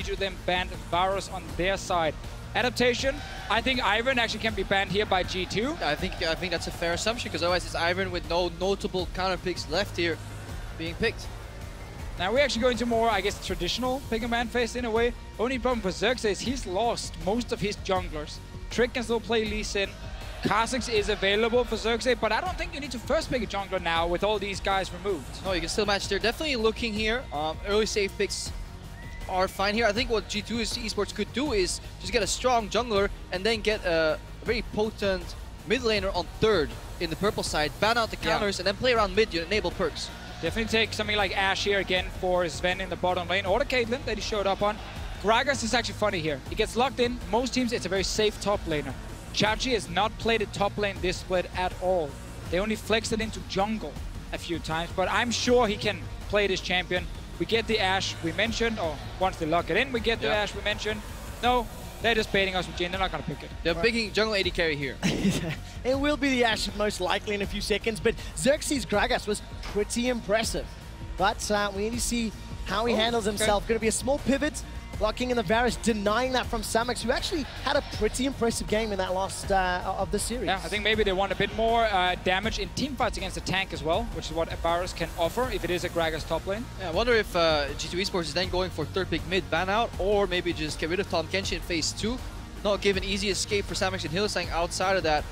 G2 then banned Varus on their side. Adaptation, I think Iron actually can be banned here by G2. I think that's a fair assumption, because otherwise it's Iron with no notable counter picks left here being picked. Now we're actually going to more, I guess, traditional pick and ban phase in a way. Only problem for Xerxes is he's lost most of his junglers. Trick can still play Lee Sin. Kha'Zix is available for Xerxes, but I don't think you need to first pick a jungler now with all these guys removed. No, you can still match. They're definitely looking here. Early safe picks are fine here. I think what G2 Esports could do is just get a strong jungler and then get a very potent mid laner on third in the purple side, ban out the counters, and then play around mid, you enable perks. Definitely take something like Ashe here again for Sven in the bottom lane, or the Caitlyn that he showed up on. Gragas is actually funny here. He gets locked in. Most teams, it's a very safe top laner. Chachi has not played a top lane this split at all. They only flexed it into jungle a few times, but I'm sure he can play this champion. We get the Ashe we mentioned, or once they lock it in, we get the Ashe we mentioned. No, they're just baiting us with Jhin. They're not going to pick it. They're picking jungle AD carry here. It will be the Ashe most likely in a few seconds, but Xerxes Gragas was pretty impressive. But we need to see how he handles himself. Going to be a small pivot, locking in the Varus, denying that from Samux, who actually had a pretty impressive game in that last of the series. Yeah, I think maybe they want a bit more damage in teamfights against the tank as well, which is what Varus can offer if it is a Gragas top lane. Yeah, I wonder if G2 Esports is then going for third pick mid ban out, or maybe just get rid of Tahm Kenshi in phase 2. Not give an easy escape for Samux and Hylissang outside of that.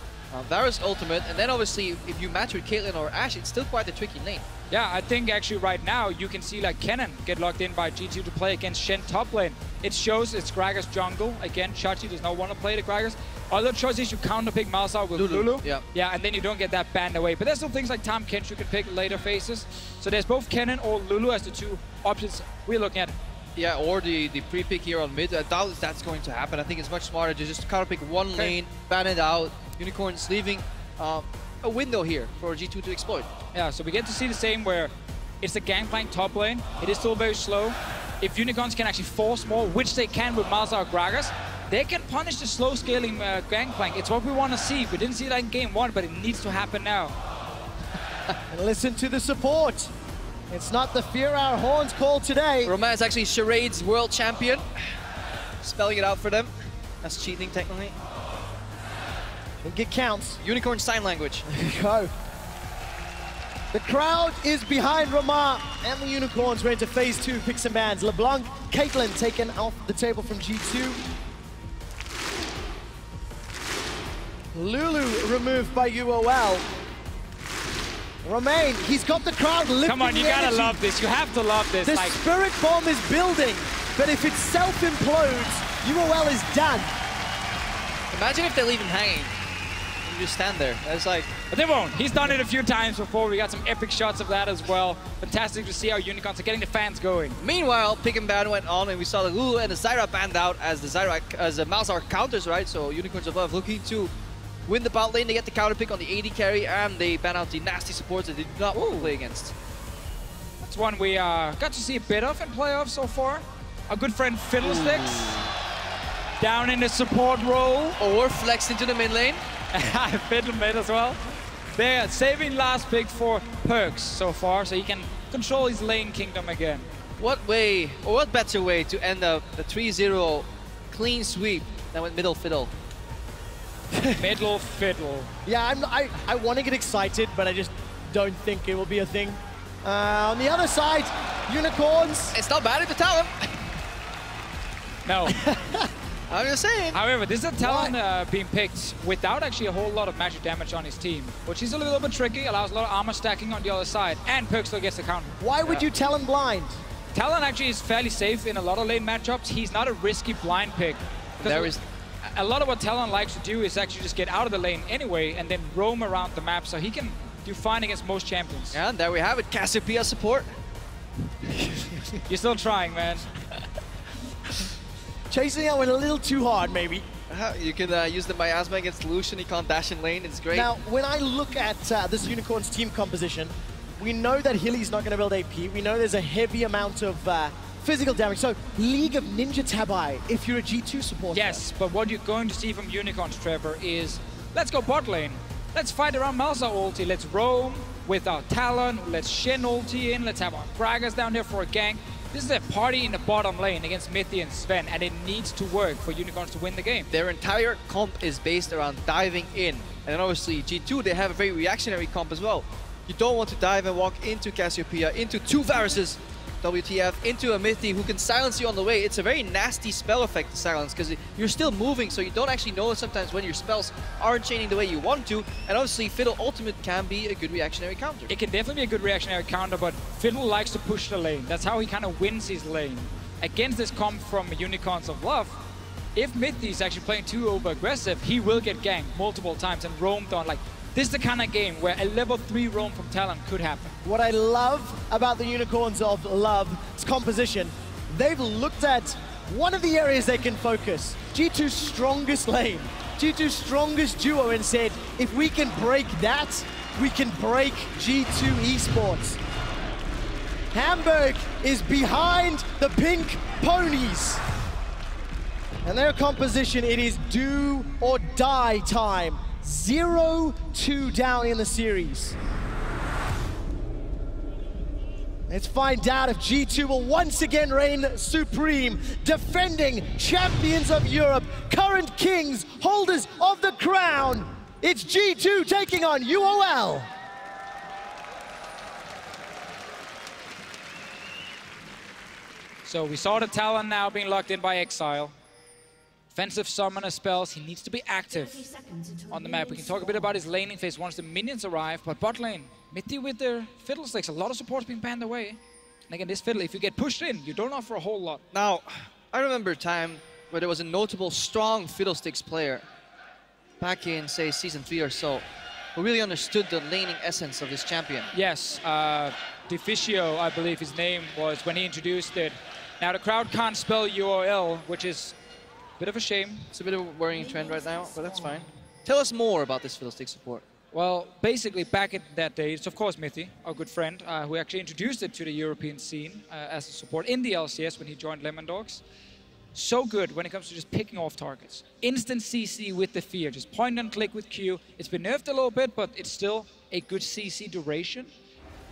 Varus ultimate, and then obviously if you match with Caitlyn or Ashe, it's still quite a tricky lane. Yeah, I think actually right now you can see like Kennen get locked in by G2 to play against Shen top lane. It shows it's Gragas jungle. Again, Chachi does not want to play the Gragas. Other choice is you counter pick Malzahar with Lulu. Yeah, and then you don't get that banned away. But there's still things like Tahm Kenshi you can pick later phases. So there's both Kennen or Lulu as the two options we're looking at. Yeah, or the pre-pick here on mid. I doubt that's going to happen. I think it's much smarter to just counter pick one lane, ban it out. Unicorns leaving a window here for G2 to exploit. Yeah, so we get to see the same where it's the gangplank top lane. It is still very slow. If Unicorns can actually force more, which they can with Malzahar Gragas, they can punish the slow scaling gangplank. It's what we want to see. We didn't see that in game 1, but it needs to happen now. And listen to the support. It's not the Fear Our Horns call today. Roman is actually Charade's world champion. Spelling it out for them. That's cheating technically. I think it counts. Unicorn sign language. There you go. The crowd is behind Ramar and the Unicorns. We're into phase 2, picks and bans. LeBlanc, Caitlyn taken off the table from G2. Lulu removed by UOL. Romain, he's got the crowd lifting. Come on, you gotta love this. You have to love this. The spirit bomb is building, but if it self-implodes, UOL is done. Imagine if they leave him hanging. You just stand there. That's like... But they won't. He's done it a few times before. We got some epic shots of that as well. Fantastic to see how Unicorns are getting the fans going. Meanwhile, pick and ban went on, and we saw the Lulu and the Zyra banned out as the Malzahar counters, right? So Unicorns above looking to win the bot lane. They get the counter pick on the AD carry, and they ban out the nasty supports that they do not want to play against. That's one we got to see a bit of in playoffs so far. Our good friend Fiddlesticks down in the support role. Or flexed into the mid lane. Fiddle mid as well. They're saving last pick for Perks so far, so he can control his lane kingdom again. What way, or what better way to end the 3-0 clean sweep than with middle fiddle? Middle fiddle. Yeah, I want to get excited, but I just don't think it will be a thing. On the other side, Unicorns. It's not bad if you tell him. No. I'm just saying. However, this is a Talon being picked without actually a whole lot of magic damage on his team, which is a little bit tricky, allows a lot of armor stacking on the other side, and Perk still gets the counter. Why would you Talon blind? Talon actually is fairly safe in a lot of lane matchups. He's not a risky blind pick. There is a lot of what Talon likes to do is actually just get out of the lane anyway and then roam around the map, so he can do fine against most champions. Yeah, and there we have it. Cassiopeia support. You're still trying, man. Chasing out went a little too hard, maybe. You can use the miasma against Lucian. He can't dash in lane. It's great. Now, when I look at this Unicorns team composition, we know that Hilly's not going to build AP. We know there's a heavy amount of physical damage. So, League of Ninja Tabai, if you're a G2 supporter. Yes, but what you're going to see from Unicorns, Trevor, is let's go bot lane. Let's fight around Malzahar ulti. Let's roam with our Talon. Let's Shen ulti in. Let's have our Gragas down there for a gank. This is a party in the bottom lane against Mithy and Sven, and it needs to work for Unicorns to win the game. Their entire comp is based around diving in. And then obviously G2, they have a very reactionary comp as well. You don't want to dive and walk into Cassiopeia, into two Varuses, WTF, into a Mithy who can silence you on the way. It's a very nasty spell effect to silence because you're still moving, so you don't actually know sometimes when your spells aren't chaining the way you want to. And obviously Fiddle Ultimate can be a good reactionary counter. It can definitely be a good reactionary counter, but Fiddle likes to push the lane. That's how he kind of wins his lane. Against this comp from Unicorns of Love, if Mithy is actually playing too over-aggressive, he will get ganked multiple times and roamed on. Like, this is the kind of game where a level 3 roam from Talon could happen. What I love about the Unicorns of Love's composition, they've looked at one of the areas they can focus, G2's strongest lane, G2's strongest duo, and said, if we can break that, we can break G2 Esports. Hamburg is behind the pink ponies. And their composition, it is do or die time. 0-2 down in the series. Let's find out if G2 will once again reign supreme, defending champions of Europe, current kings, holders of the crown. It's G2 taking on UOL. So we saw the Talon now being locked in by Exile. Offensive summoner spells, he needs to be active on the map. We can talk a bit about his laning phase once the minions arrive, but bot lane, Mithy with their fiddlesticks, a lot of support's being banned away. And again, this fiddle, if you get pushed in, you don't offer a whole lot. Now, I remember a time where there was a notable strong fiddlesticks player back in, say, Season 3 or so, who really understood the laning essence of this champion. Yes, Deficio, I believe his name was, when he introduced it. Now, the crowd can't spell UOL, which is bit of a shame. It's a bit of a worrying trend right now, but that's fine. Tell us more about this fiddlestick support. Well, basically, back in that day, it's of course Mithy, our good friend, who actually introduced it to the European scene as a support in the LCS when he joined Lemon Dogs. So good when it comes to just picking off targets. Instant CC with the fear, just point and click with Q. It's been nerfed a little bit, but it's still a good CC duration.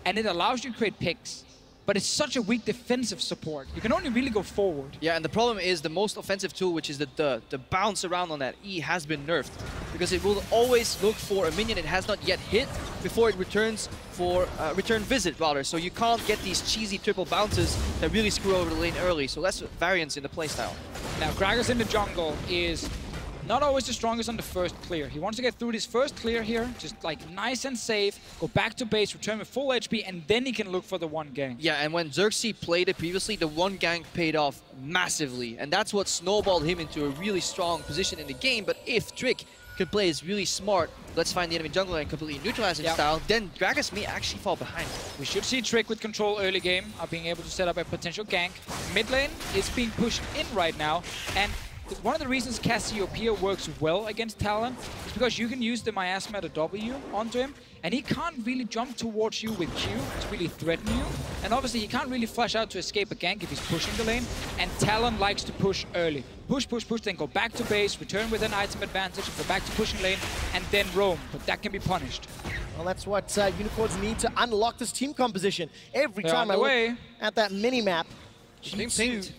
And it allows you to create picks. But it's such a weak defensive support. You can only really go forward. Yeah, and the problem is the most offensive tool, which is the bounce around on that E, has been nerfed. Because it will always look for a minion it has not yet hit before it returns for return visit, rather. So you can't get these cheesy triple bounces that really screw over the lane early. So less variance in the playstyle. Now, Gragas in the jungle is not always the strongest on the first clear. He wants to get through this first clear here, just like nice and safe, go back to base, return with full HP, and then he can look for the one gank. Yeah, and when Xerxes played it previously, the one gank paid off massively, and that's what snowballed him into a really strong position in the game. But if Trick can play his really smart, let's find the enemy jungler and completely neutralize his style, then Gragas may actually fall behind. We should see Trick with control early game, being able to set up a potential gank. Mid lane is being pushed in right now, and one of the reasons Cassiopeia works well against Talon is because you can use the miasma, the W, onto him, and he can't really jump towards you with Q to really threaten you. And obviously he can't really flash out to escape a gank if he's pushing the lane, and Talon likes to push early. Push, push, push, then go back to base, return with an item advantage, go back to pushing lane, and then roam. But that can be punished. Well, that's what Unicorns need to unlock this team composition. Every time I look at that mini-map, G2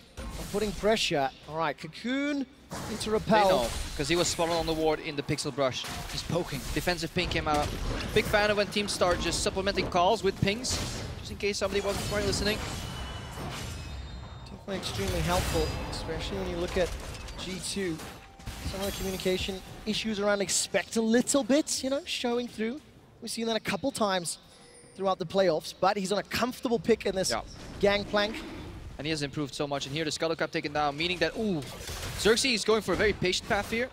putting pressure. All right, Cocoon into Repel. Because he was spot on the ward in the Pixel Brush. He's poking. Defensive ping came out. Big fan of when teams start just supplementing calls with pings, just in case somebody wasn't quite listening. Definitely extremely helpful, especially when you look at G2. Some of the communication issues around expect a little bit, you know, showing through. We've seen that a couple times throughout the playoffs, but he's on a comfortable pick in this gangplank. And he has improved so much. And here the Scuttle Crab taken down, meaning that, Xerxes is going for a very patient path here.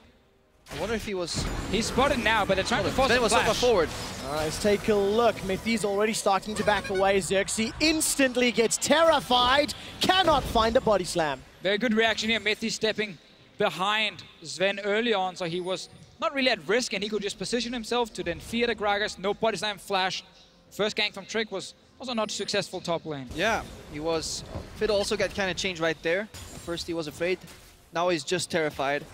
I wonder if he was... He's spotted now, but they're trying to force the flash. Forward. All right, let's take a look. Mithy's already starting to back away. Xerxes instantly gets terrified, cannot find a body slam. Very good reaction here. Mithy stepping behind Sven early on, so he was not really at risk, and he could just position himself to then fear the Gragas. No body slam flash. First gank from Trick was also not successful top lane. Yeah, he was. Fiddle also got kind of changed right there. First he was afraid, now he's just terrified.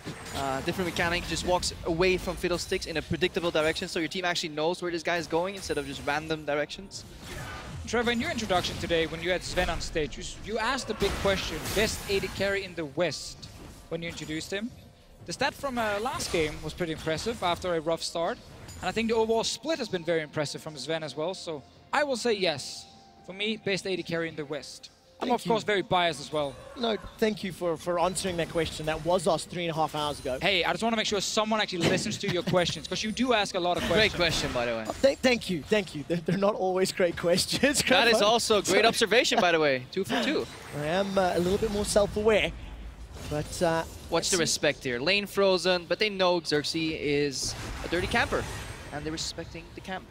Different mechanic, just walks away from Fiddlesticks in a predictable direction, so your team actually knows where this guy is going instead of just random directions. Trevor, in your introduction today, when you had Sven on stage, you asked the big question, best AD carry in the West, when you introduced him. The stat from last game was pretty impressive after a rough start. And I think the overall split has been very impressive from Sven as well. So I will say yes. For me, best AD carry in the West. I'm of course very biased as well. No, thank you for answering that question. That was asked 3.5 hours ago. Hey, I just want to make sure someone actually listens to your questions, because you do ask a lot of questions. Great question, by the way. Thank you. They're not always great questions. That is also a great observation, by the way. 2 for 2. I am a little bit more self-aware, but... Watch the respect here. Lane frozen, but they know Xerxes is a dirty camper, and they're respecting the camp.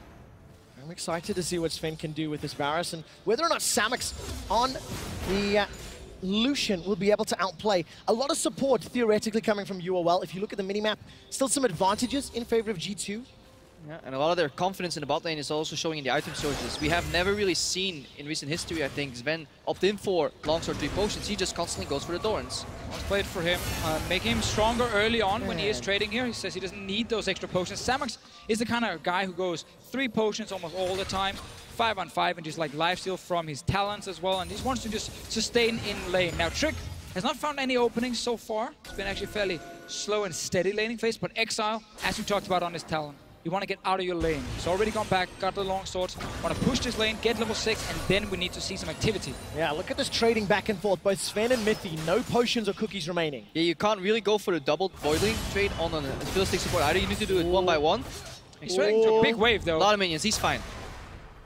I'm excited to see what Sven can do with this Varus, and whether or not Samux on the Lucian will be able to outplay. A lot of support theoretically coming from UOL. If you look at the minimap, still some advantages in favor of G2. Yeah, and a lot of their confidence in the bot lane is also showing in the item sources. We have never really seen in recent history, I think, Sven opt in for longsword 3 potions. He just constantly goes for the Thorns. Let's play it for him. Make him stronger early on when he is trading here. He says he doesn't need those extra potions. Samux is the kind of guy who goes 3 potions almost all the time, 5-on-5, and just like lifesteal from his talents as well. And he wants to just sustain in lane. Now, Trick has not found any openings so far. It's been actually fairly slow and steady laning phase, but Exile, as we talked about on his talent, you want to get out of your lane. He's already gone back, got the long swords, want to push this lane, get level 6, and then we need to see some activity. Yeah, look at this trading back and forth. Both Sven and Mithy, no potions or cookies remaining. Yeah, you can't really go for the double boiling trade on a Fiddlestick support. Either you need to do it 1 by 1. He's trading to a big wave, though. A lot of minions, he's fine.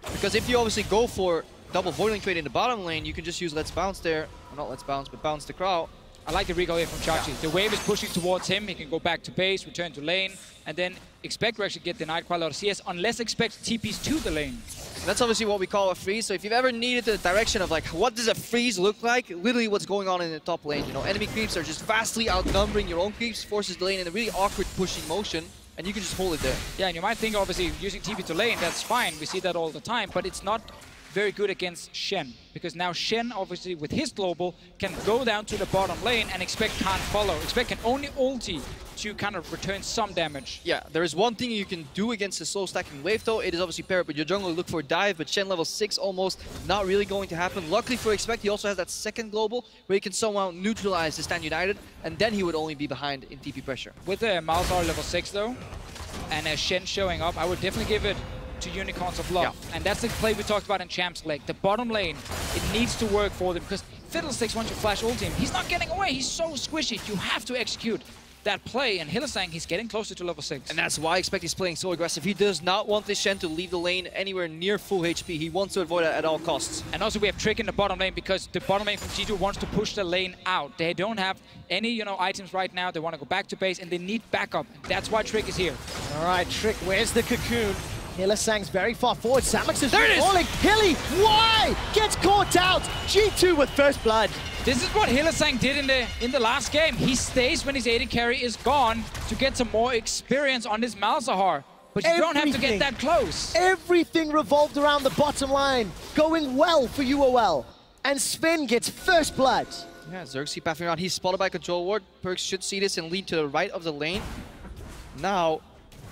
Because if you obviously go for double boiling trade in the bottom lane, you can just use Let's Bounce there. Or not Let's Bounce, but Bounce the Crow. I like the recall here from Chachi. Yeah. The wave is pushing towards him. He can go back to base, return to lane, and then expect to actually get denied quite a lot of CS, unless expect TPs to the lane. That's obviously what we call a freeze. So if you've ever needed the direction of like, what does a freeze look like? Literally what's going on in the top lane. You know, enemy creeps are just vastly outnumbering your own creeps, forces the lane in a really awkward pushing motion, and you can just hold it there. Yeah, and you might think obviously using TP to lane, that's fine. We see that all the time, but it's not very good against Shen, because now Shen, obviously with his global, can go down to the bottom lane and Expect can't follow. Expect can only ulti to kind of return some damage. Yeah, there is one thing you can do against the slow stacking wave though. It is obviously pair up with your jungle, look for a dive, but Shen level 6 almost not really going to happen. Luckily for Expect, he also has that second global where he can somehow neutralize the Stand United, and then he would only be behind in TP pressure. With the Malzahar level 6 though, and Shen showing up, I would definitely give it to Unicorns of Love. Yeah. And that's the play we talked about in Champs League. The bottom lane, it needs to work for them, because Fiddlesticks, once you flash ult him, he's not getting away. He's so squishy. You have to execute that play, and Hylissang, he's getting closer to level 6. And that's why Expect is playing so aggressive. He does not want this Shen to leave the lane anywhere near full HP. He wants to avoid it at all costs. And also we have Trick in the bottom lane, because the bottom lane from G2 wants to push the lane out. They don't have any, you know, items right now. They want to go back to base, and they need backup. That's why Trick is here. All right, Trick, where's the cocoon? Hylissang's very far forward. Samux is there. Falling. Hilly, why? Gets caught out. G2 with first blood. This is what Hylissang did in the last game. He stays when his AD carry is gone to get some more experience on this Malzahar. But you don't have to get that close. Everything revolved around the bottom line, going well for UOL. And Sven gets first blood. Yeah, Xerxes pathing around. He's spotted by Control Ward. Perkz should see this and lead to the right of the lane. Now,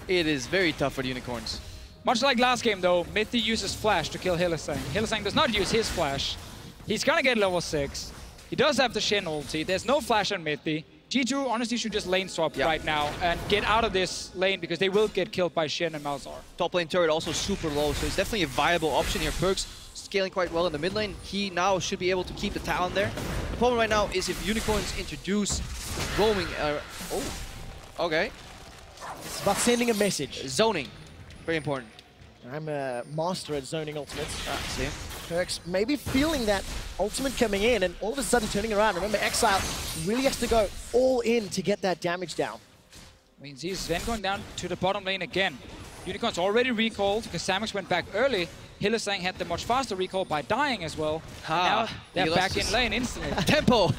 it is very tough for the Unicorns. Much like last game though, Mithy uses Flash to kill Hylissang. Hylissang does not use his Flash. He's gonna get level 6. He does have the Shen ulti. There's no Flash on Mithy. G2 honestly should just lane swap right now and get out of this lane, because they will get killed by Shen and Malzahar. Top lane turret also super low, so it's definitely a viable option here. Perkz scaling quite well in the mid lane. He now should be able to keep the talent there. The problem right now is if Unicorns introduce roaming... okay. It's about sending a message. Zoning. Very important. I'm a master at zoning ultimates. See? Perkz maybe feeling that ultimate coming in and all of a sudden turning around. Remember, Exile really has to go all in to get that damage down. We can see Sven going down to the bottom lane again. Unicorns already recalled because Samux went back early. Hylissang had the much faster recall by dying as well. Now they're back in lane instantly. Tempo!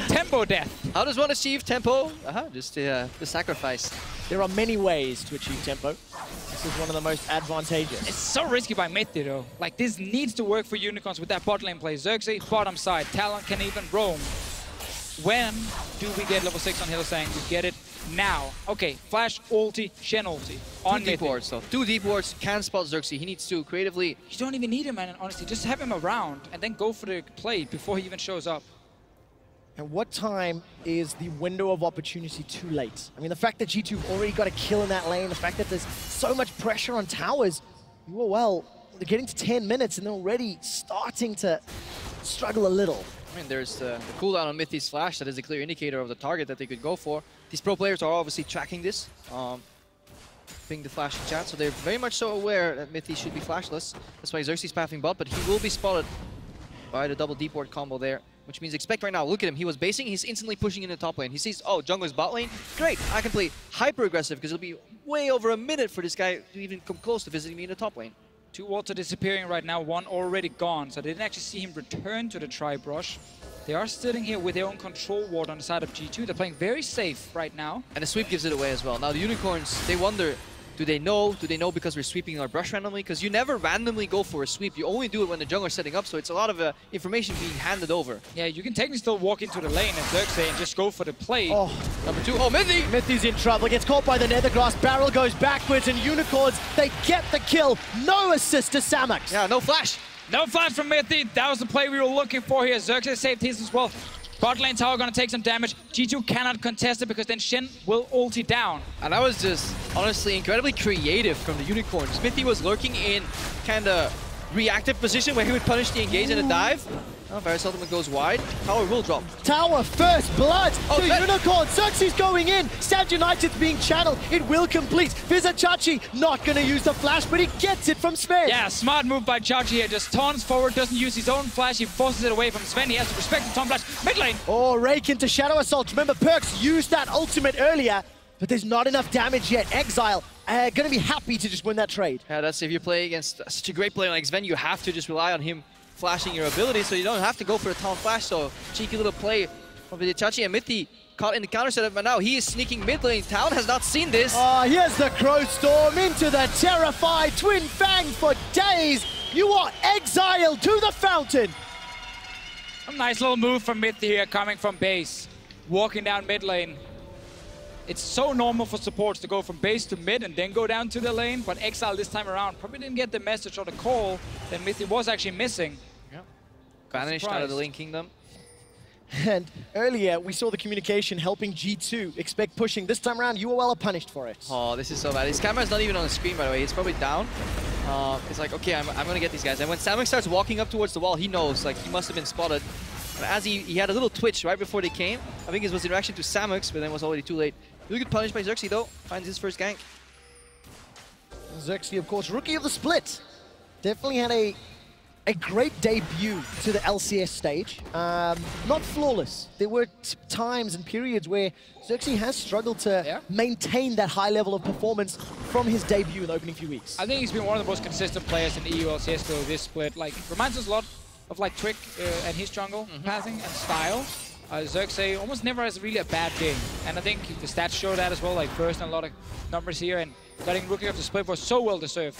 Tempo death. How does one achieve tempo? Just the sacrifice. There are many ways to achieve tempo. This is one of the most advantageous. It's so risky by Mithy though. Like, this needs to work for Unicorns with that bot lane play. Xerxes, bottom side. Talon can even roam when do we get level 6 on Hillsang? You get it now. Okay, flash ulti, Shen ulti on Two deep wards, though. 2 deep wards can spot Xerxes. He needs to creatively. You don't even need him, man, honestly. Just have him around and then go for the play before he even shows up. And what time is the window of opportunity too late? I mean, the fact that G2 already got a kill in that lane, the fact that there's so much pressure on towers, UOL, they're getting to 10 minutes and they're already starting to struggle a little. I mean, there's the cooldown on Mythi's flash. That is a clear indicator of the target that they could go for. These pro players are obviously tracking this. Ping the flash in chat, so they're very much so aware that Mythi should be flashless. That's why Xerxes pathing bot, but he will be spotted by the double deep ward combo there. Which means expect right now, look at him, he was basing, he's instantly pushing in the top lane. He sees, oh, jungler's bot lane, great, I can play hyper aggressive because it'll be way over a minute for this guy to even come close to visiting me in the top lane. 2 wards are disappearing right now, 1 already gone, so they didn't actually see him return to the tri-brush. They are sitting here with their own control ward on the side of G2. They're playing very safe right now. And the sweep gives it away as well. Now the Unicorns, they wonder, do they know? Do they know because we're sweeping our brush randomly? Because you never randomly go for a sweep. You only do it when the jungler's setting up, so it's a lot of information being handed over. Yeah, you can technically still walk into the lane as Xerxes and just go for the play. Oh, number 2. Oh, Mythi! Mythi's in trouble, gets caught by the Nethergrass, barrel goes backwards, and Unicorns, they get the kill. No assist to Samux. Yeah, no flash. No flash from Mythi. That was the play we were looking for here. Xerxes saved his as well. Bot lane tower gonna take some damage. G2 cannot contest it because then Shen will ulti down. And that was just, honestly, incredibly creative from the Unicorns. Mythi was lurking in kind of reactive position where he would punish the engage and a dive. Oh, Varus ultimate goes wide. Tower will drop. Tower first blood Oh, to Unicorn. Xerxes going in. Sound United's being channeled. It will complete. Vizachachi not going to use the flash, but he gets it from Sven. Yeah, smart move by Chachi here. Just taunts forward, doesn't use his own flash. He forces it away from Sven. He has to respect the taunt flash. Mid lane. Oh, rake into Shadow Assault. Remember, Perks used that ultimate earlier, but there's not enough damage yet. Exile going to be happy to just win that trade. Yeah, that's if you play against such a great player like Sven, you have to just rely on him flashing your ability, so you don't have to go for a taunt flash. So cheeky little play from Vidichachi, and Mythi caught in the counter setup, but now he is sneaking mid lane. Town has not seen this. Here's the Crow Storm into the terrified Twin Fang for days. You are exiled to the fountain. A nice little move from Mythi here, coming from base, walking down mid lane. It's so normal for supports to go from base to mid and then go down to the lane, but Exile this time around probably didn't get the message or the call that Mythi was actually missing. Yeah. Vanished out of the Lane Kingdom. And earlier, we saw the communication helping G2 expect pushing. This time around, UOL are punished for it. Oh, this is so bad. His camera's not even on the screen, by the way. It's probably down. It's like, okay, I'm going to get these guys. And when Samux starts walking up towards the wall, he knows, like, he must have been spotted. And as he had a little twitch right before they came. I think it was in reaction to Samux, but then it was already too late. Really good punish by Xerxes, though. Finds his first gank. Xerxes, of course, rookie of the split. Definitely had a great debut to the LCS stage. Not flawless. There were times and periods where Xerxes has struggled to maintain that high level of performance from his debut in the opening few weeks. I think he's been one of the most consistent players in the EU LCS though this split. Like, reminds us a lot of like Trick and his jungle passing and style. Xerxes almost never has really a bad game. And I think the stats show that as well, like first and a lot of numbers here, and getting rookie of the split was so well deserved.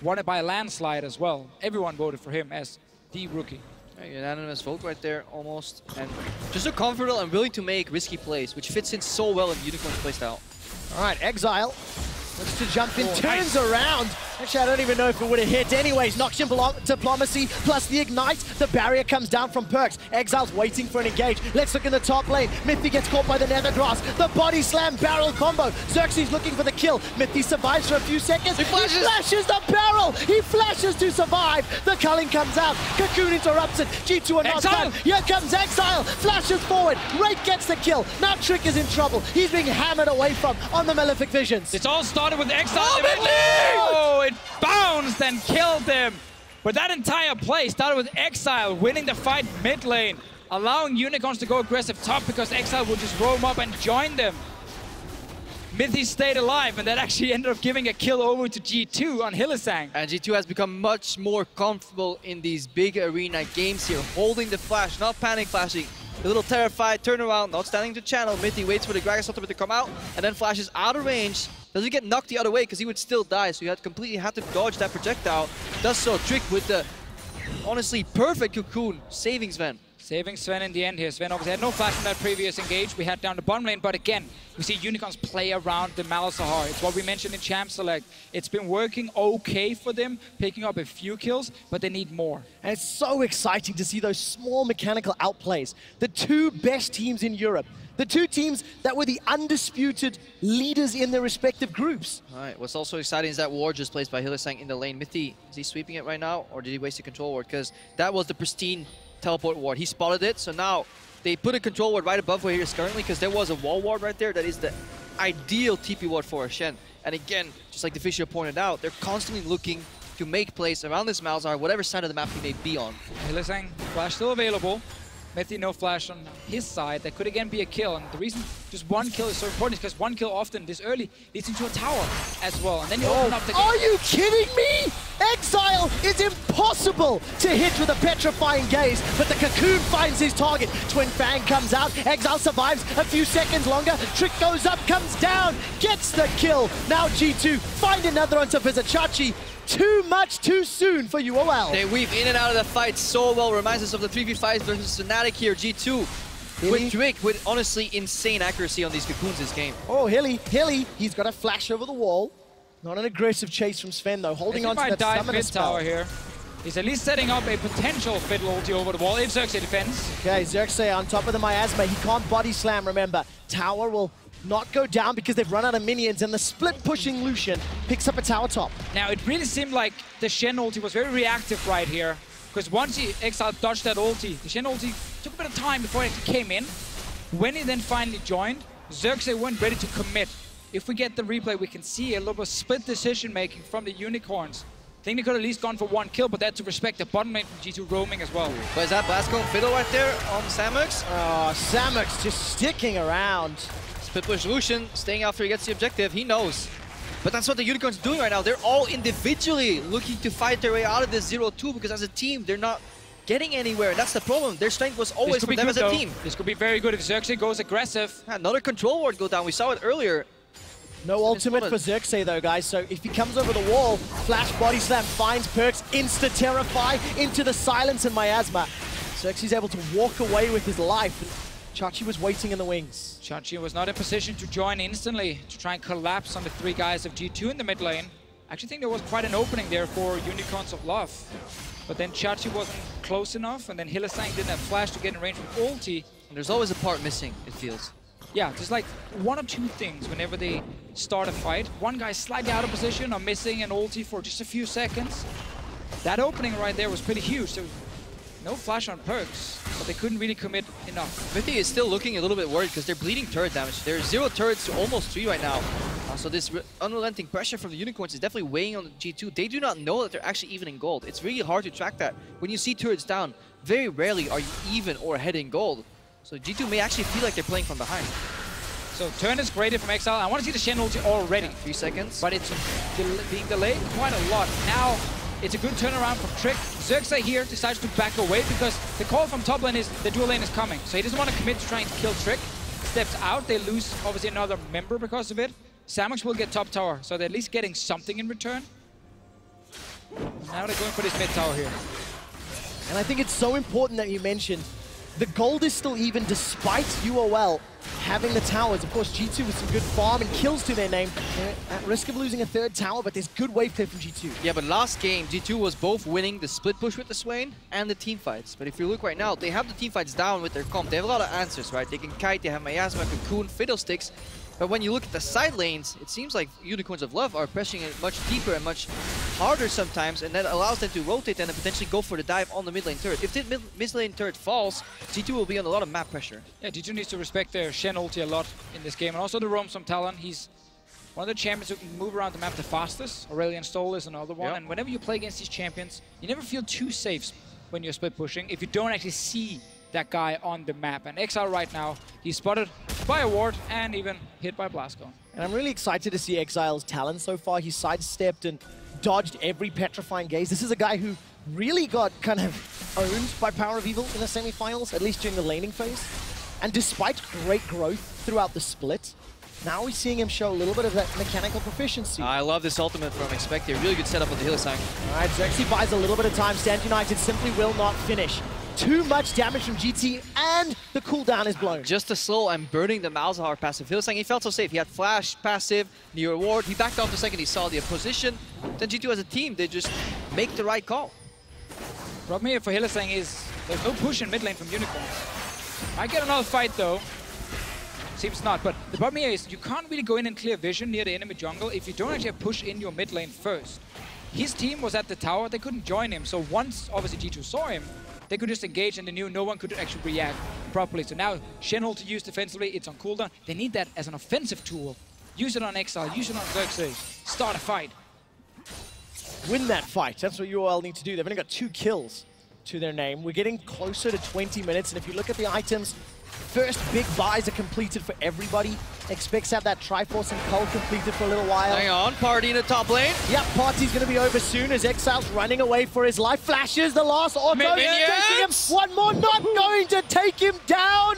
Won it by a landslide as well. Everyone voted for him as the rookie. Yeah, unanimous vote right there, almost. And just so comfortable and willing to make risky plays, which fits in so well in Unicorn's playstyle. All right, Exile looks to jump in, turns around. Actually, I don't even know if it would have hit. Anyways, Noxian Diplomacy plus the Ignite. The barrier comes down from Perks. Exile's waiting for an engage. Let's look in the top lane. Mythi gets caught by the Nethergrass. The body slam barrel combo. Xerxes looking for the kill. Mythi survives for a few seconds. He flashes the barrel. He flashes to survive. The culling comes out. Cocoon interrupts it. G2 are not done. Here comes Exile. Flashes forward. Rake gets the kill. Now Trick is in trouble. He's being hammered away from on the Malefic Visions. It's all started with Exile. Oh, it bounced and killed him. But that entire play started with Exile winning the fight mid lane, allowing Unicorns to go aggressive top because Exile would just roam up and join them. Mythi stayed alive, and that actually ended up giving a kill over to G2 on Hillsang. And G2 has become much more comfortable in these big arena games here, holding the flash, not panic flashing. A little terrified turnaround, not standing to channel. Mythi waits for the Gragas ultimate to come out, and then flashes out of range. Doesn't get knocked the other way because he would still die, so you had completely had to dodge that projectile. Does so. Trick with the honestly perfect cocoon, saving Sven. Saving Sven in the end here. Sven obviously had no flash from that previous engage. We had down the bottom lane, but again, we see Unicorns play around the Malzahar. It's what we mentioned in Champ Select. It's been working okay for them, picking up a few kills, but they need more. And it's so exciting to see those small mechanical outplays. The two best teams in Europe. The two teams that were the undisputed leaders in their respective groups. All right, what's also exciting is that ward just placed by Hylissang in the lane. Mithy, is he sweeping it right now, or did he waste a control ward? Because that was the pristine teleport ward. He spotted it, so now they put a control ward right above where he is currently, because there was a wall ward right there that is the ideal TP ward for Shen. And again, just like the Fisher pointed out, they're constantly looking to make plays around this Malzahar, whatever side of the map he may be on. Hylissang, flash still available. Mithy, no flash on his side. That could again be a kill. And the reason just one kill is so important is because one kill often this early leads into a tower as well. And then you open up the game. Are you kidding me? Exile is impossible to hit with a petrifying gaze, but the Cocoon finds his target. Twin Fang comes out, Exile survives a few seconds longer, Trick goes up, comes down, gets the kill. Now G2 find another onto Vizicachi. Too much too soon for UOL. They weave in and out of the fight so well. Reminds us of the 3v5 versus Fnatic here. G2 with Drake with honestly insane accuracy on these Cocoons this game. Oh, Hilly, he's got a flash over the wall. Not an aggressive chase from Sven though, holding on to that summoner spell. Tower here. He's at least setting up a potential Fiddle ulti over the wall if Xerxes defends. Okay, Xerxes on top of the miasma. He can't body slam, remember. Tower will not go down because they've run out of minions, and the split-pushing Lucian picks up a tower top. Now, it really seemed like the Shen ulti was very reactive right here, because once Exile dodged that ulti, the Shen ulti took a bit of time before it came in. When he then finally joined, Xerxes weren't ready to commit. If we get the replay, we can see a little bit of split decision-making from the Unicorns. I think they could have at least gone for one kill, but that's to respect the bottom lane from G2 roaming as well. But is that Blasco and Fiddle right there on Samux? Oh, Samux just sticking around. Split push Lucian, staying after he gets the objective, he knows. But that's what the Unicorns are doing right now. They're all individually looking to fight their way out of this 0-2, because as a team, they're not getting anywhere. And that's the problem. Their strength was always for them as a team. This could be very good if Xerxes goes aggressive. Another control ward go down. We saw it earlier. No ultimate for Xerxes though, guys, so if he comes over the wall, flash body slam finds Perks, insta-terrify into the silence and miasma. Xerxes able to walk away with his life. Chachi was waiting in the wings. Chachi was not in position to join instantly to try and collapse on the three guys of G2 in the mid lane. I actually think there was quite an opening there for Unicorns of Love. But then Chachi wasn't close enough, and then Hylissang didn't have flash to get in range from ulti. And there's always a part missing, it feels. Yeah, just like one or two things whenever they start a fight. One guy slightly out of position or missing an ulti for just a few seconds. That opening right there was pretty huge. So no flash on Perks, but they couldn't really commit enough. Mithy is still looking a little bit worried because they're bleeding turret damage. They're 0 turrets to almost 3 right now. So this unrelenting pressure from the Unicorns is definitely weighing on the G2. They do not know that they're actually even in gold. It's really hard to track that. When you see turrets down, very rarely are you even or ahead in gold. So G2 may actually feel like they're playing from behind. So turn is created from Exile. I want to see the Shen ulti already. 3 seconds. But it's being delayed quite a lot. Now it's a good turnaround from Trick. Xerxes here decides to back away because the call from top lane is the dual lane is coming. So he doesn't want to commit to trying to kill Trick. Steps out, they lose obviously another member because of it. Samux will get top tower, so they're at least getting something in return. Now they're going for this mid tower here. And I think it's so important that you mentioned the gold is still even despite UOL having the towers. Of course, G2 with some good farm and kills to their name. They're at risk of losing a third tower, but there's good wave play from G2. Yeah, but last game, G2 was both winning the split push with the Swain and the team fights. But if you look right now, they have the team fights down with their comp. They have a lot of answers, right? They can kite, they have Miasma, Cocoon, Fiddlesticks. But when you look at the side lanes, it seems like Unicorns of Love are pressing it much deeper and much harder sometimes, and that allows them to rotate and then potentially go for the dive on the mid lane turret. If the mid lane turret falls, G2 will be under a lot of map pressure. Yeah, G2 needs to respect their Shen ulti a lot in this game, and also the roam some talent. He's one of the champions who can move around the map the fastest. Aurelion Stoll is another one, and whenever you play against these champions, you never feel too safe when you're split pushing if you don't actually see that guy on the map. And Exile right now, he's spotted by a ward and even hit by Blasco. And I'm really excited to see Exile's talent so far. He sidestepped and dodged every petrifying gaze. This is a guy who really got kind of owned by Power of Evil in the semifinals, at least during the laning phase. And despite great growth throughout the split, now we're seeing him show a little bit of that mechanical proficiency. I love this ultimate from Expected. Really good setup on the Hylissang. All right, Xerxes buys a little bit of time. Stand United simply will not finish. too much damage from GT, and the cooldown is blown. Just the slow and burning the Malzahar passive. Hillsang, he felt so safe. He had flash, passive, near ward. He backed off the second he saw the position. Then G2 as a team, they just make the right call. Problem here for Hillsang is there's no push in mid lane from Unicorns. Might get another fight though. Seems not, but the problem here is you can't really go in and clear vision near the enemy jungle if you don't actually push in your mid lane first. His team was at the tower, they couldn't join him, so once obviously G2 saw him, they could just engage and they knew no one could actually react properly. So now Shenhol to use defensively, it's on cooldown. They need that as an offensive tool. Use it on Exile, use it on Xerxes, start a fight. Win that fight, that's what UOL need to do. They've only got 2 kills to their name. We're getting closer to 20 minutes, and if you look at the items, first big buys are completed for everybody. Expects to have that Triforce and Cull completed for a little while. Hang on, Party in the top lane. Yep, Party's going to be over soon as Exile's running away for his life. Flashes the last auto. Chasing him. One more, not going to take him down.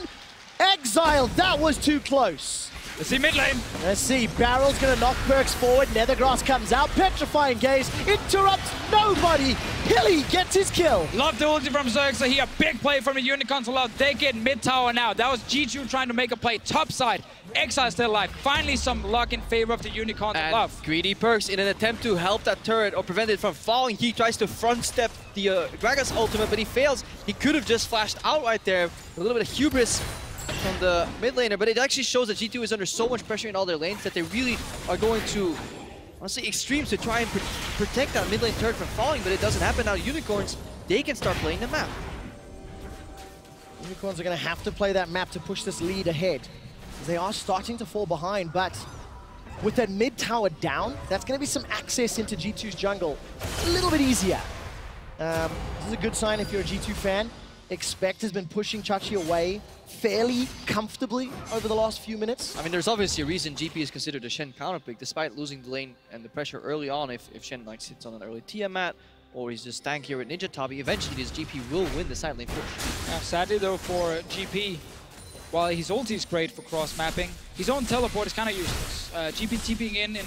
Exile, that was too close. Let's see mid lane. Let's see, Barrel's going to knock Perks forward. Nethergrass comes out. Petrifying Gaze interrupts nobody. Hilly gets his kill. Love the ulti from Xerxes here. Big play from the Unicorns allowed. They get mid tower now. That was G2 trying to make a play top side. Exile still alive. Finally some luck in favor of the Unicorns And love. Greedy Perks, in an attempt to help that turret or prevent it from falling, he tries to front step the Gragas ultimate, but he fails. He could have just flashed out right there. A little bit of hubris from the mid laner, but it actually shows that G2 is under so much pressure in all their lanes that they really are going to, honestly, extremes to try and protect that mid lane turret from falling, but it doesn't happen. Now Unicorns, they can start playing the map. Unicorns are going to have to play that map to push this lead ahead. They are starting to fall behind, but with that mid tower down, that's going to be some access into G2's jungle a little bit easier. This is a good sign if you're a G2 fan. Expect has been pushing Chachi away fairly comfortably over the last few minutes. I mean, there's obviously a reason GP is considered a Shen counterpick, despite losing the lane and the pressure early on. If Shen like sits on an early Tiamat, or he's just tankier with Ninja Tabi, eventually this GP will win the side lane push. Sadly though for GP, while his ulti is great for cross-mapping, his own teleport is kind of useless. GP TPing in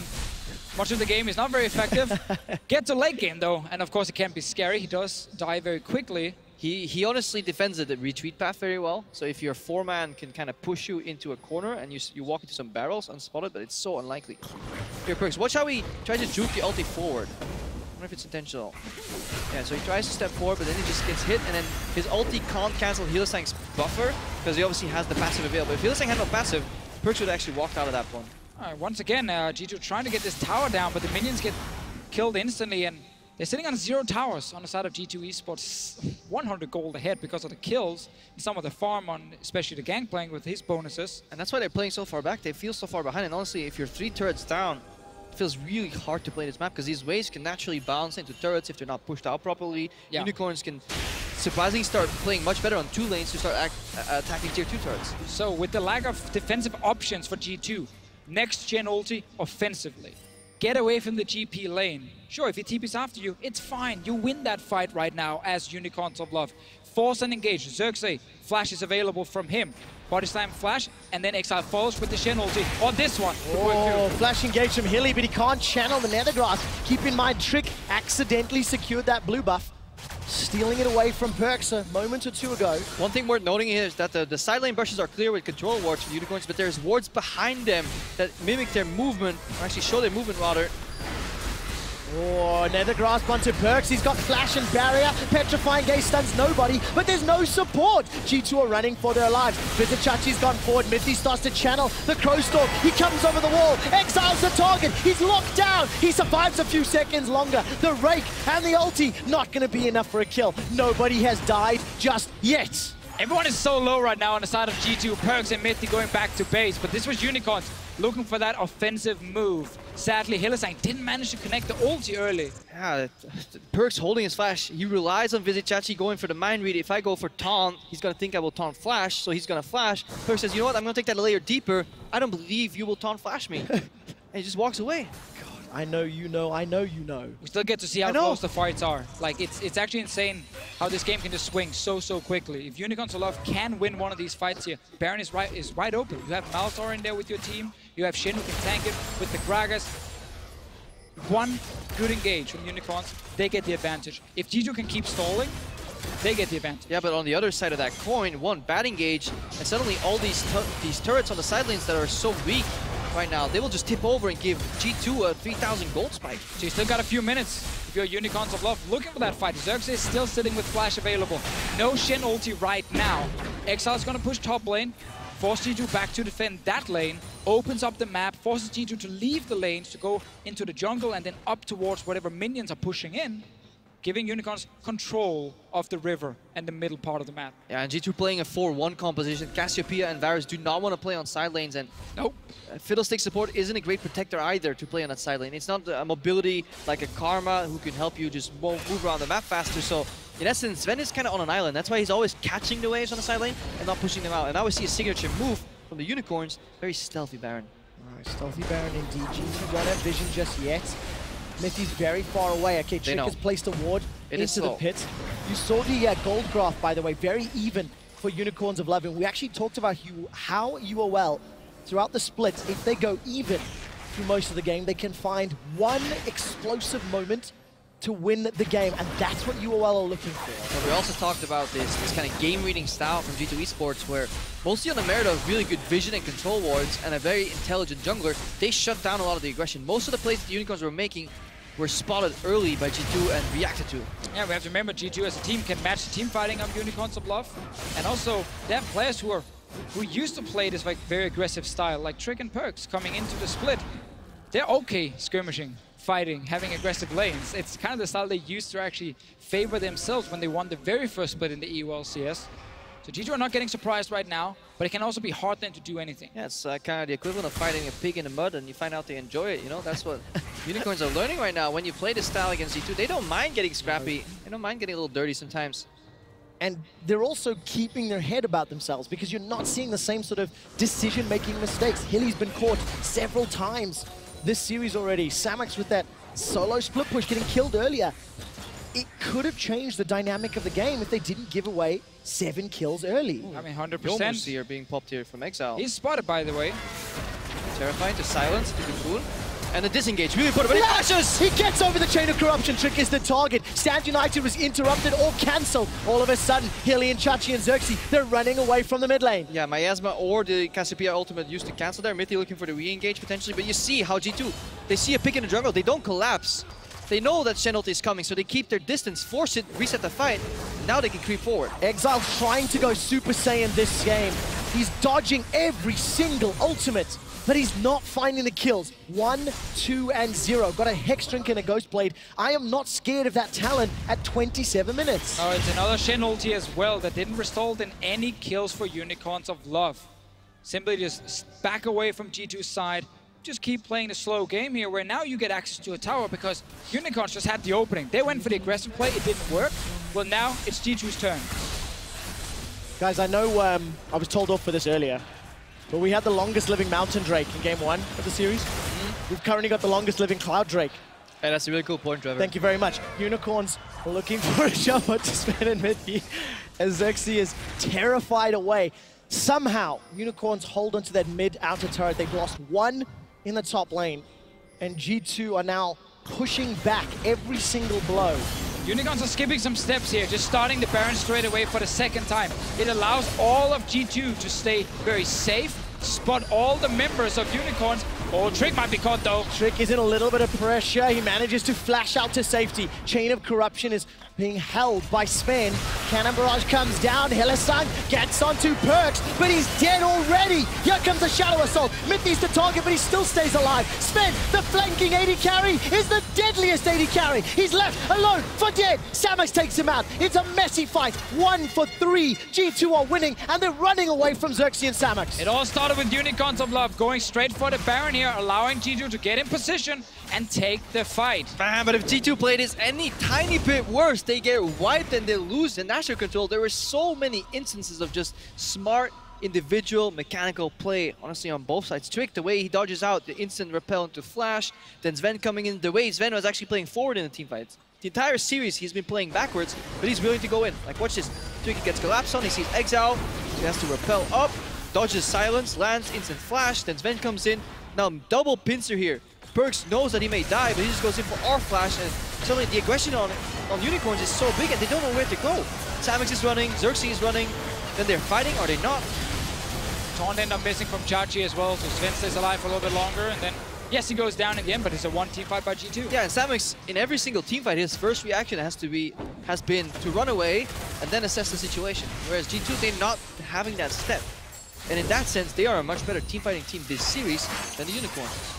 much of the game is not very effective. Get to late game though, and of course it can be scary. He does die very quickly. He honestly defends the retreat path very well. So if your 4-man can kind of push you into a corner and you walk into some barrels unspotted, but it's so unlikely. Here, Perks, watch how he tries to juke the ulti forward. I wonder if it's intentional. Yeah, so he tries to step forward, but then he just gets hit, and then his ulti can't cancel Hillsang's buffer because he obviously has the passive available. If Hillsang had no passive, Perks would actually walked out of that one. Once again, G2 trying to get this tower down, but the minions get killed instantly, and they're sitting on 0 towers on the side of G2 Esports, 100 gold ahead because of the kills, and some of the farm on, especially the gang playing with his bonuses. And that's why they're playing so far back. They feel so far behind, and honestly, if you're 3 turrets down, it feels really hard to play this map because these waves can naturally bounce into turrets if they're not pushed out properly. Yeah. Unicorns can surprisingly start playing much better on 2 lanes to start attacking tier 2 turrets. So with the lack of defensive options for G2, next gen ulti offensively. Get away from the GP lane. Sure, if he TPs after you, it's fine. You win that fight right now as Unicorns of Love. Force and engage. Xerxes, flash is available from him. Body slam flash, and then Exile follows with the Shen ulti. Or this one. Oh, flash engage from Hilly, but he can't channel the Nethergrass. Keep in mind, Trick accidentally secured that blue buff, stealing it away from Perks a moment or 2 ago. One thing worth noting here is that the side lane brushes are clear with control wards from Unicorns, but there's wards behind them that mimic their movement, or actually show their movement rather. Oh, Nethergrass onto Perks. He's got flash and barrier. Petrifying Gaze stuns nobody, but there's no support. G2 are running for their lives. Vizichachi's gone forward. Mithy starts to channel the Crow Stalk. He comes over the wall. Exiles the target. He's locked down. He survives a few seconds longer. The Rake and the ulti not going to be enough for a kill. Nobody has died just yet. Everyone is so low right now on the side of G2. Perks and Mithy going back to base, but this was Unicorns looking for that offensive move. Sadly, Hillsang didn't manage to connect the ulti early. Yeah, Perks holding his flash. He relies on Vizichachi going for the mind read. If I go for taunt, he's going to think I will taunt flash, so he's going to flash. Perks says, you know what, I'm going to take that a layer deeper. I don't believe you will taunt flash me. And he just walks away. I know you know, I know you know. We still get to see how close the fights are. Like, it's actually insane how this game can just swing so quickly. If Unicorns of Love can win one of these fights here, Baron is wide open. You have Malzahar in there with your team. You have Shen who can tank it with the Gragas. One good engage from Unicorns, they get the advantage. If G2 can keep stalling, they get the advantage. Yeah, but on the other side of that coin, one bad engage, and suddenly all these turrets on the side lanes that are so weak right now, they will just tip over and give G2 a 3,000 gold spike. So you still got a few minutes if you're Unicorns of Love looking for that fight. Xerxes is still sitting with flash available. No Shen ulti right now. Exile is going to push top lane, force G2 back to defend that lane, opens up the map, forces G2 to leave the lanes to go into the jungle and then up towards whatever minions are pushing in, giving Unicorns control of the river and the middle part of the map. Yeah, and G2 playing a 4-1 composition. Cassiopeia and Varus do not want to play on side lanes, and nope. Fiddlestick support isn't a great protector either to play on that side lane. It's not a mobility like a Karma who can help you just move around the map faster. So in essence, Sven is kind of on an island. That's why he's always catching the waves on the side lane and not pushing them out. And now we see a signature move from the Unicorns. Very stealthy Baron. Alright, stealthy Baron indeed. G2 don't have vision just yet. Mithy's very far away. Okay, Trick has placed a ward into the pit. You saw the gold graph, by the way, very even for Unicorns of Love. And we actually talked about how UOL, throughout the splits, if they go even through most of the game, they can find one explosive moment to win the game, and that's what UOL are looking for. Well, we also talked about this kind of game-reading style from G2 Esports, where mostly on the merit of really good vision and control wards and a very intelligent jungler, they shut down a lot of the aggression. Most of the plays that the Unicorns were making were spotted early by G2 and reacted to. Yeah, we have to remember G2 as a team can match the team fighting of Unicorns of Love, and also they have players who used to play this like very aggressive style, like Trick and Perks coming into the split. They're okay skirmishing, fighting, having aggressive lanes. It's kind of the style they used to actually favor themselves when they won the very first split in the UOL CS. So G2 are not getting surprised right now, but it can also be hard then to do anything. Yeah, it's kind of the equivalent of fighting a pig in the mud and you find out they enjoy it, you know? That's what Unicorns are learning right now. When you play this style against G2, they don't mind getting scrappy. They don't mind getting a little dirty sometimes. And they're also keeping their head about themselves because you're not seeing the same sort of decision-making mistakes. Hilly's been caught several times this series already. Samax with that solo split push getting killed earlier. It could have changed the dynamic of the game if they didn't give away 7 kills early. I mean, 100%. Almost here being popped here from Exile. He's spotted, by the way. Terrifying to silence the Cocoon. And the disengage, really important, but he flashes! He gets over the chain of corruption. Trick is the target. Stand United was interrupted or cancelled. All of a sudden, Hilly and Chachi and Xerxes, they're running away from the mid lane. Yeah, Miasma or the Cassiopeia ultimate used to cancel there. Mithy looking for the re-engage potentially, but you see how G2, they see a pick in the jungle, they don't collapse. They know that Shen ulti is coming, so they keep their distance, force it, reset the fight. Now they can creep forward. Exile trying to go Super Saiyan this game. He's dodging every single ultimate, but he's not finding the kills. 1, 2, and 0. Got a Hex Drink and a Ghost Blade. I am not scared of that talent at 27 minutes. Oh, it's another Shen ulti as well that didn't result in any kills for Unicorns of Love. Simply just back away from G2's side. Just keep playing the slow game here, where now you get access to a tower because Unicorns just had the opening. They went for the aggressive play, it didn't work. Well, now it's G2's turn. Guys, I know I was told off for this earlier, but we had the longest living Mountain Drake in game 1 of the series. We've currently got the longest living Cloud Drake. Hey, that's a really cool point, Trevor. Thank you very much. Unicorns are looking for a shot to Sven and Mithy as Xerxes is terrified away. Somehow, Unicorns hold onto that mid-outer turret. They've lost 1 in the top lane, and G2 are now pushing back every single blow. Unicorns are skipping some steps here, just starting the Baron straight away for the second time. It allows all of G2 to stay very safe, spot all the members of Unicorns. Oh, Trick might be caught though. Trick is in a little bit of pressure. He manages to flash out to safety. Chain of Corruption is being held by Sven. Cannon Barrage comes down. Hylissang gets onto Perks, but he's dead already. Here comes the Shadow Assault. Mithy's the target, but he still stays alive. Sven, the flanking AD carry, is the deadliest AD carry. He's left alone for dead. Samax takes him out. It's a messy fight. 1 for 3. G2 are winning, and they're running away from Xerxes and Samax. It all started with Unicorns of Love going straight for the Baron here, allowing G2 to get in position and take the fight. Man, but if G2 played this any tiny bit worse, they get wiped and they lose the national control. There were so many instances of just smart, individual, mechanical play, honestly, on both sides. Trick, the way he dodges out, the instant repel into flash, then Sven coming in, the way Sven was actually playing forward in the team fights. The entire series, he's been playing backwards, but he's willing to go in. Like, watch this. Trick gets collapsed on, he sees Exile, he has to repel up, dodges silence, lands instant flash, then Sven comes in. Now, double pincer here. Perks knows that he may die, but he just goes in for our flash, and suddenly the aggression on Unicorns is so big and they don't know where to go. Samix is running, Xerxes is running. Then they're fighting, are they not? Taunt end up missing from Chachi as well, so Sven stays alive for a little bit longer, and then, yes, he goes down in the end, but it's a one team fight by G2. Yeah, and Samix, in every single team fight, his first reaction has been to run away and then assess the situation. Whereas G2, they're not having that step. And in that sense, they are a much better team fighting team this series than the Unicorns.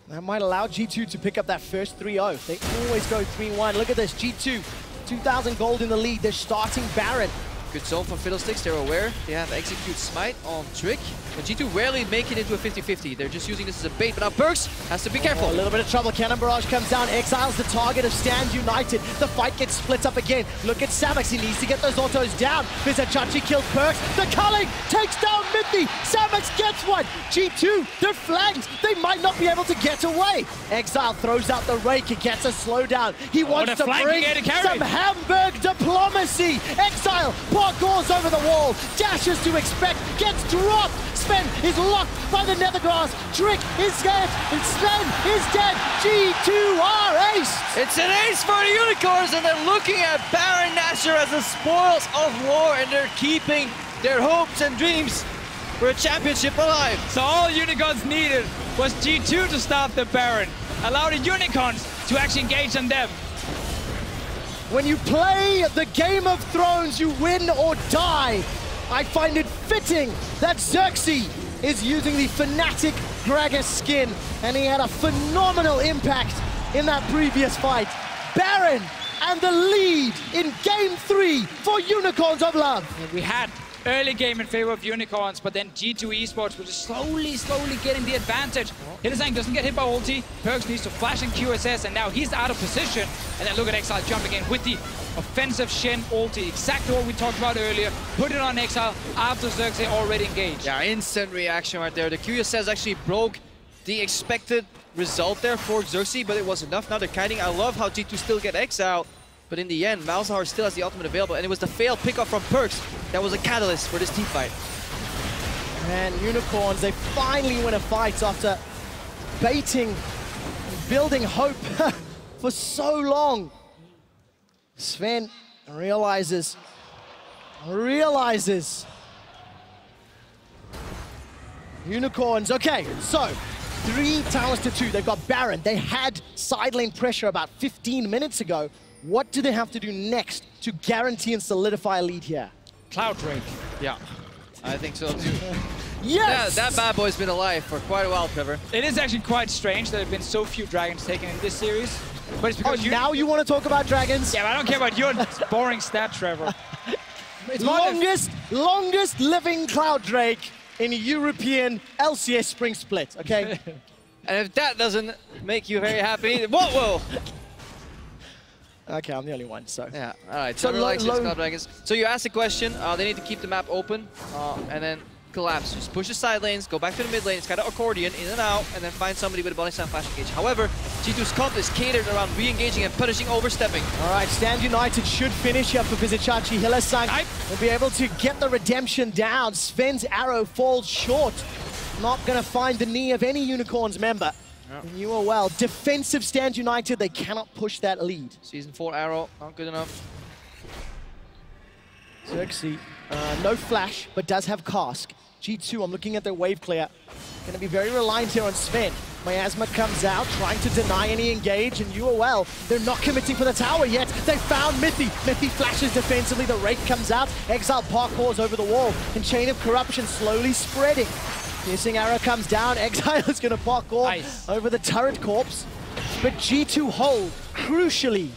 That might allow G2 to pick up that first 3-0. They always go 3-1. Look at this, G2, 2,000 gold in the lead. They're starting Baron. Good zone from Fiddlesticks, they're aware. They have Execute Smite on Trick. But G2 rarely make it into a 50-50. They're just using this as a bait, but now Perks has to be careful. A little bit of trouble. Cannon Barrage comes down. Exile's the target of Stand United. The fight gets split up again. Look at Samix. He needs to get those autos down. Vizachachi kills Perks. The culling takes down Mithy. Samix gets one. G2, they're flanked. They might not be able to get away. Exile throws out the rake. He gets a slowdown. He wants to bring some Hamburg diplomacy. Exile parkours over the wall. Dashes to expect. Gets dropped. Sven is locked by the Nethergrass. Trick is scared, and Sven is dead. G2 are aced. It's an ace for the Unicorns, and they're looking at Baron Nashor as the spoils of war, and they're keeping their hopes and dreams for a championship alive. So all Unicorns needed was G2 to stop the Baron. Allow the Unicorns to actually engage on them. When you play the Game of Thrones, you win or die. I find it fitting that Xerxes is using the Fnatic Gragas skin, and he had a phenomenal impact in that previous fight. Baron and the lead in Game 3 for Unicorns of Love. And we had early game in favor of Unicorns, but then G2 Esports was just slowly getting the advantage. Hittersang doesn't get hit by ulti. Perks needs to flash in QSS, and now he's out of position. And then look at Exile jumping in with the offensive Shen ulti. Exactly what we talked about earlier. Put it on Exile after Xerxes already engaged. Yeah, instant reaction right there. The QSS actually broke the expected result there for Xerxes, but it was enough. Now they're kiting. I love how G2 still get Exile. But in the end, Malzahar still has the ultimate available, and it was the failed pickoff from Perks that was a catalyst for this team fight. And Unicorns, they finally win a fight after baiting and building hope for so long. Sven realizes. Unicorns, okay, so 3 towers to 2. They've got Baron. They had side lane pressure about 15 minutes ago. What do they have to do next to guarantee and solidify a lead here? Cloud Drake. Yeah, I think so too. Yes! Yeah, that bad boy's been alive for quite a while, Trevor. It is actually quite strange that there have been so few dragons taken in this series. But it's because now you want to talk about dragons? Yeah, but I don't care about your boring stat, Trevor. It's longest living Cloud Drake in a European LCS Spring Split, okay? And if that doesn't make you very happy, what will? Okay, I'm the only one, so. Yeah, all right. So likes his Cloud Dragons. So you asked the question, they need to keep the map open and then collapse. Just push the side lanes, go back to the mid lane, it's kind of accordion, in and out, and then find somebody with a body slam flash engage. However, G2's comp is catered around re-engaging and punishing overstepping. All right, Stand United should finish here for Vizachachi. Hittersang will be able to get the redemption down. Sven's arrow falls short. Not going to find the knee of any Unicorns member. And UOL, defensive Stand United, they cannot push that lead. Season 4 arrow, not good enough. Xerxes, no flash, but does have cask. G2, I'm looking at their wave clear. Going to be very reliant here on Sven. Miasma comes out, trying to deny any engage, and UOL, they're not committing for the tower yet. They found Mithy. Mithy flashes defensively, the rake comes out. Exile parkours over the wall, and Chain of Corruption slowly spreading. Piercing arrow comes down, Exile is going to parkour over the turret corpse. But G2 hold, crucially.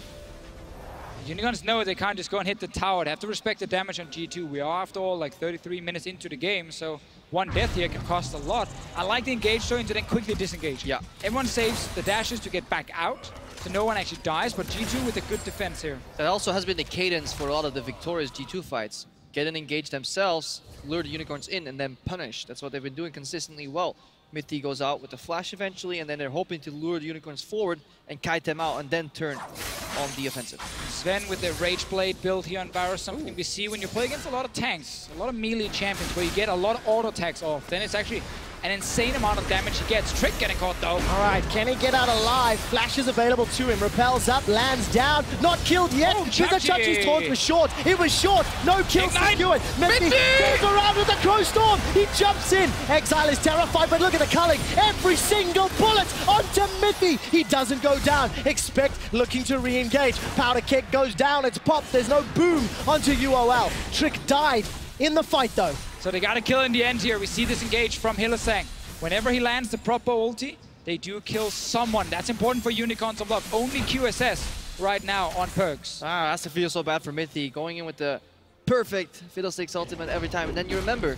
Unicorns know they can't just go and hit the tower. They have to respect the damage on G2. We are, after all, like 33 minutes into the game, so one death here can cost a lot. I like the engage showing to then quickly disengage. Yeah. Everyone saves the dashes to get back out, so no one actually dies, but G2 with a good defense here. That also has been the cadence for a lot of the victorious G2 fights. Get and engage themselves, lure the Unicorns in, and then punish. That's what they've been doing consistently well. Mithy goes out with the flash eventually, and then they're hoping to lure the Unicorns forward and kite them out and then turn on the offensive. Sven with the Rage Blade build here on Varus, something we see when you play against a lot of tanks, a lot of melee champions where you get a lot of auto attacks off. Then it's actually an insane amount of damage he gets. Trick getting caught though. All right, can he get out alive? Flash is available to him. Repels up, lands down. Not killed yet. Oh, Chachi's taunt was short. It was short. No kill secured. Mithy goes around with the Crow Storm. He jumps in. Exile is terrified, but look at the culling. Every single bullet onto Mithy. He doesn't go down. Expect looking to re-engage. Powder Keg goes down. It's popped. There's no boom onto UOL. Trick died in the fight though. So they got a kill in the end here. We see this engage from Hylissang. Whenever he lands the proper ulti, they do kill someone. That's important for Unicorns of Love. Only QSS right now on Perks. Ah, that's to feel so bad for Mithy, going in with the perfect Fiddlesticks ultimate every time. And then you remember,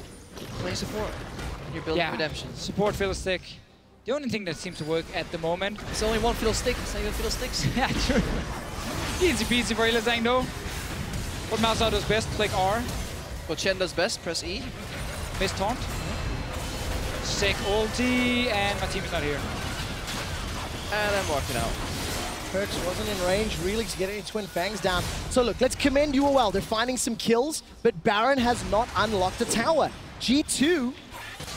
playing support when you're building redemption. Support Fiddlestick. The only thing that seems to work at the moment. It's only one Fiddlestick, it's not even Fiddlesticks. Yeah, true. Easy peasy for Hylissang though. What Malzahar does best, click R. What Chen does best, press E. Miss taunt. Sick ulti, and my team is not here. And I'm walking out. Perks wasn't in range really to get any Twin Fangs down. So look, let's commend UOL. They're finding some kills, but Baron has not unlocked a tower. G2,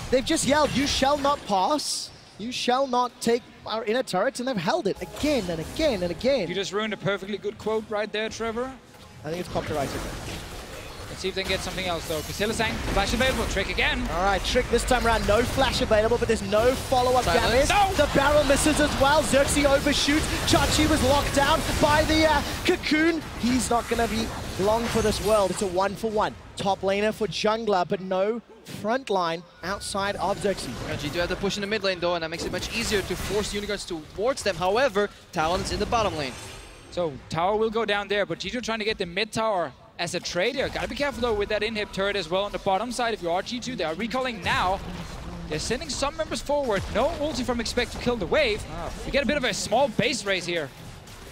they've just yelled, "You shall not pass. You shall not take our inner turrets," and they've held it again and again and again. You just ruined a perfectly good quote right there, Trevor. I think it's copyrighted. Let's see if they can get something else though. Because Hylissang, flash available, Trick again. All right, Trick this time around, no flash available, but there's no follow-up damage. No! The barrel misses as well. Xerxes overshoots. Chachi was locked down by the cocoon. He's not going to be long for this world. It's a 1-for-1. Top laner for jungler, but no front line outside of Xerxes. G2 have to push in the mid lane though, and that makes it much easier to force Unicorns towards them. However, Talon's in the bottom lane. So tower will go down there, but G2 trying to get the mid tower as a trade here. Gotta be careful though with that inhib turret as well on the bottom side. If you are G2, they are recalling now. They're sending some members forward. No ulti from Expect to kill the wave. We get a bit of a small base race here.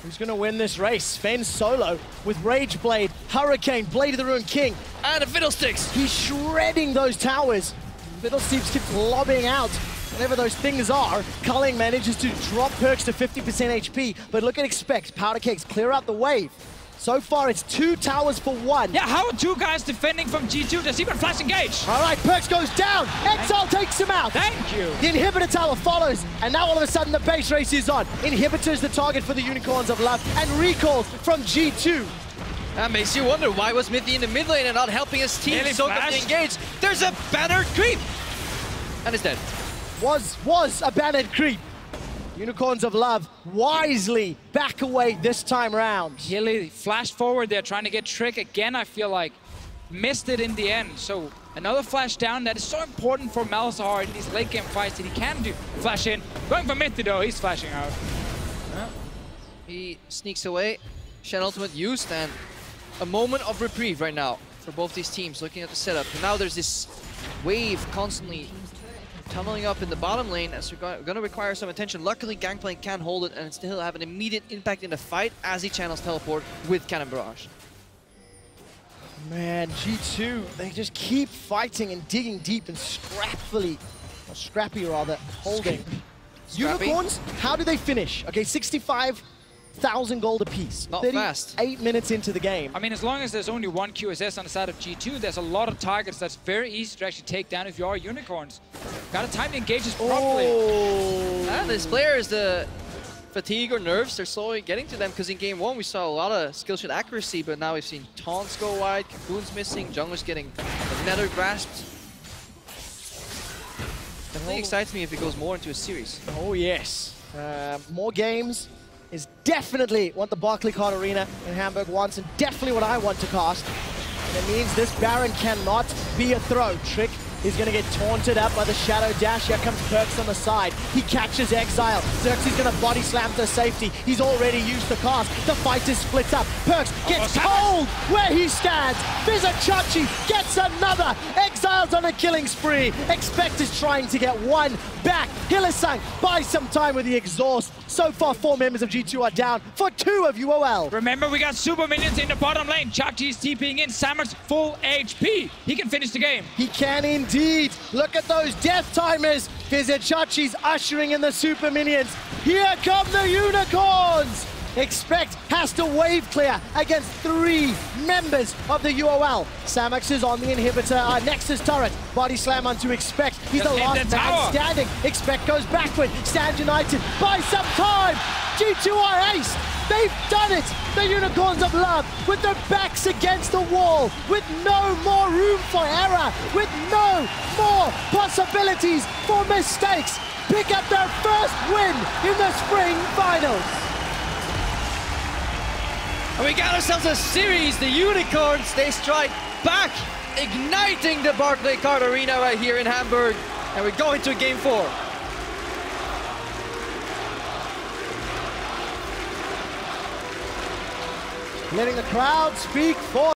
Who's going to win this race? Sven solo with Rage Blade, Hurricane, Blade of the Ruined King. And the Fiddlesticks! He's shredding those towers. Fiddlesticks keep lobbing out whatever those things are. Culling manages to drop Perks to 50% HP, but look at Expect. Powder Kegs clear out the wave. So far, it's 2 towers for 1. Yeah, how are 2 guys defending from G2? There's even flash engage. All right, Perks goes down. Exile takes him out. Thank you. The Inhibitor tower follows, and now all of a sudden the base race is on. Inhibitor is the target for the Unicorns of Love, and recalls from G2. That makes you wonder, why was Mithy in the mid lane and not helping his team soak up the engage? There's a banner creep! And it's dead. Was a bannered creep. Unicorns of Love wisely back away this time round. Hilly flashed forward there, trying to get Trick again, I feel like. Missed it in the end. So another flash down. That is so important for Malzahar in these late game fights that he can do. Flash in. Going for Mithy though, he's flashing out. He sneaks away. Shen ultimate used, and a moment of reprieve right now for both these teams looking at the setup. And now there's this wave constantly tunneling up in the bottom lane, as we're going to require some attention. Luckily, Gangplank can hold it and still have an immediate impact in the fight as he channels teleport with Cannon Barrage. Man, G2, they just keep fighting and digging deep and scrappy holding. Scrappy. Unicorns, how do they finish? Okay, 65,000 gold apiece. Not fast. 8 minutes into the game. I mean, as long as there's only 1 QSS on the side of G2, there's a lot of targets that's very easy to actually take down if you are Unicorns. Gotta time the engages properly. And this player is the fatigue or nerves. They're slowly getting to them, because in game 1 we saw a lot of skill shot accuracy, but now we've seen taunts go wide, Cocoon's missing, Jungler's getting the nether grasped. Definitely excites me if it goes more into a series. Oh yes, more games is definitely what the Barclaycard Arena in Hamburg wants, and definitely what I want to cast. And it means this Baron cannot be a throw. Trick is going to get taunted up by the Shadow Dash. Here comes Perks on the side. He catches Exile. Xerxes going to body slam to safety. He's already used the cast. The fight is split up. Perks gets cold where he stands. Vizachachi gets another. Exile's on a killing spree. Expect is trying to get one back. Hylissang buys some time with the exhaust. So far, 4 members of G2 are down for 2 of UOL. Remember, we got super minions in the bottom lane. Chachi's TPing in. Samer's full HP. He can finish the game. He can indeed. Look at those death timers. Vizachachi's ushering in the super minions. Here come the Unicorns. Expect has to wave clear against 3 members of the UOL. Samax is on the inhibitor Nexus turret. Body slam onto Expect. He's the In last the man tower. standing. Expect goes backward. Stand United by some time. G2 are ace. They've done it. The Unicorns of Love with their backs against the wall, with no more room for error, with no more possibilities for mistakes. Pick up their first win in the spring finals. And we got ourselves a series. The Unicorns, they strike back, igniting the Barclaycard Arena right here in Hamburg. And we're going to game 4. Letting the crowd speak for